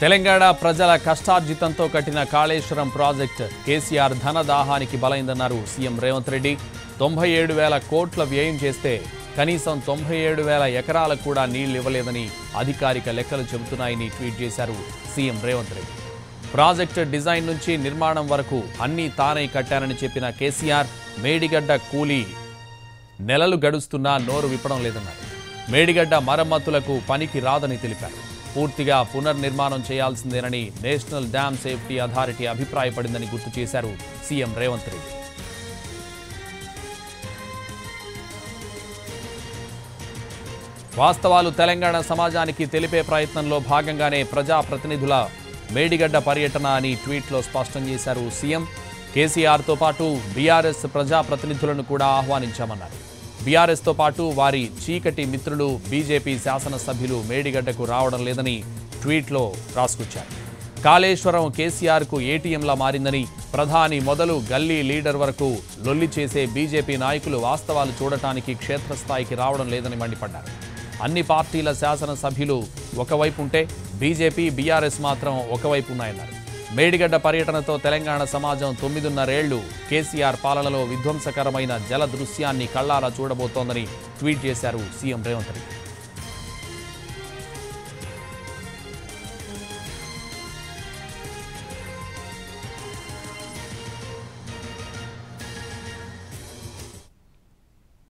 తెలంగాణ ప్రజల కష్టార్జితంతో కట్టిన Kaleshwaram project KCR ధనదాహానికి బలైందన్నారు CM Revanth Reddy. 97,000 కోట్ల వ్యయం చేస్తే కనీసం 97,000 ఎకరాలకు కూడా నీళ్లు ఇవ్వలేదని అధికారిక లెక్కలు చెబుతున్నాయని ట్వీట్ చేశారు CM Revanth Reddy. Project design నుంచి నిర్మాణం వరకు అన్నీ తానే కట్టారని చెప్పిన కేసీఆర్ మేడిగడ్డ కూలీ నెలలు గడుస్తున్నా నోరు విప్పడం లేదన్నారు. మేడిగడ్డ మరమ్మతులకు పనికి రాదని తెలిపారు. పూర్తిగా పునర్నిర్మాణం చేయాల్సిందేనని నేషనల్ డ్యామ్ సేఫ్టీ అథారిటీ అభిప్రాయపడిందని గుర్తు చేశారు సీఎం రేవంత్ రెడ్డి. వాస్తవాలు తెలంగాణ సమాజానికి తెలిపే ప్రయత్నంలో భాగంగానే ప్రజాప్రతినిధుల మేడిగడ్డ పర్యటన అని ట్వీట్లో స్పష్టం చేశారు సీఎం. కేసీఆర్తో పాటు బీఆర్ఎస్ ప్రజాప్రతినిధులను కూడా ఆహ్వానించామన్నారు. బీఆర్ఎస్తో పాటు వారి చీకటి మిత్రులు బీజేపీ శాసనసభ్యులు మేడిగడ్డకు రావడం లేదని ట్వీట్లో రాసుకొచ్చారు. కాళేశ్వరం కేసీఆర్కు ఏటీఎంలా మారిందని, ప్రధాని మొదలు గల్లీ లీడర్ వరకు లొల్లి చేసే బీజేపీ నాయకులు వాస్తవాలు చూడటానికి క్షేత్రస్థాయికి రావడం లేదని మండిపడ్డారు. అన్ని పార్టీల శాసనసభ్యులు ఒకవైపు ఉంటే బీజేపీ బీఆర్ఎస్ మాత్రం ఒకవైపు ఉన్నాయన్నారు. మేడిగడ్డ పర్యటనతో తెలంగాణ సమాజం 9.5 ఏళ్లు కేసీఆర్ పాలనలో విధ్వంసకరమైన జల దృశ్యాన్ని కళ్లారా చూడబోతోందని ట్వీట్ చేశారు సీఎం రేవంత్ రెడ్డి.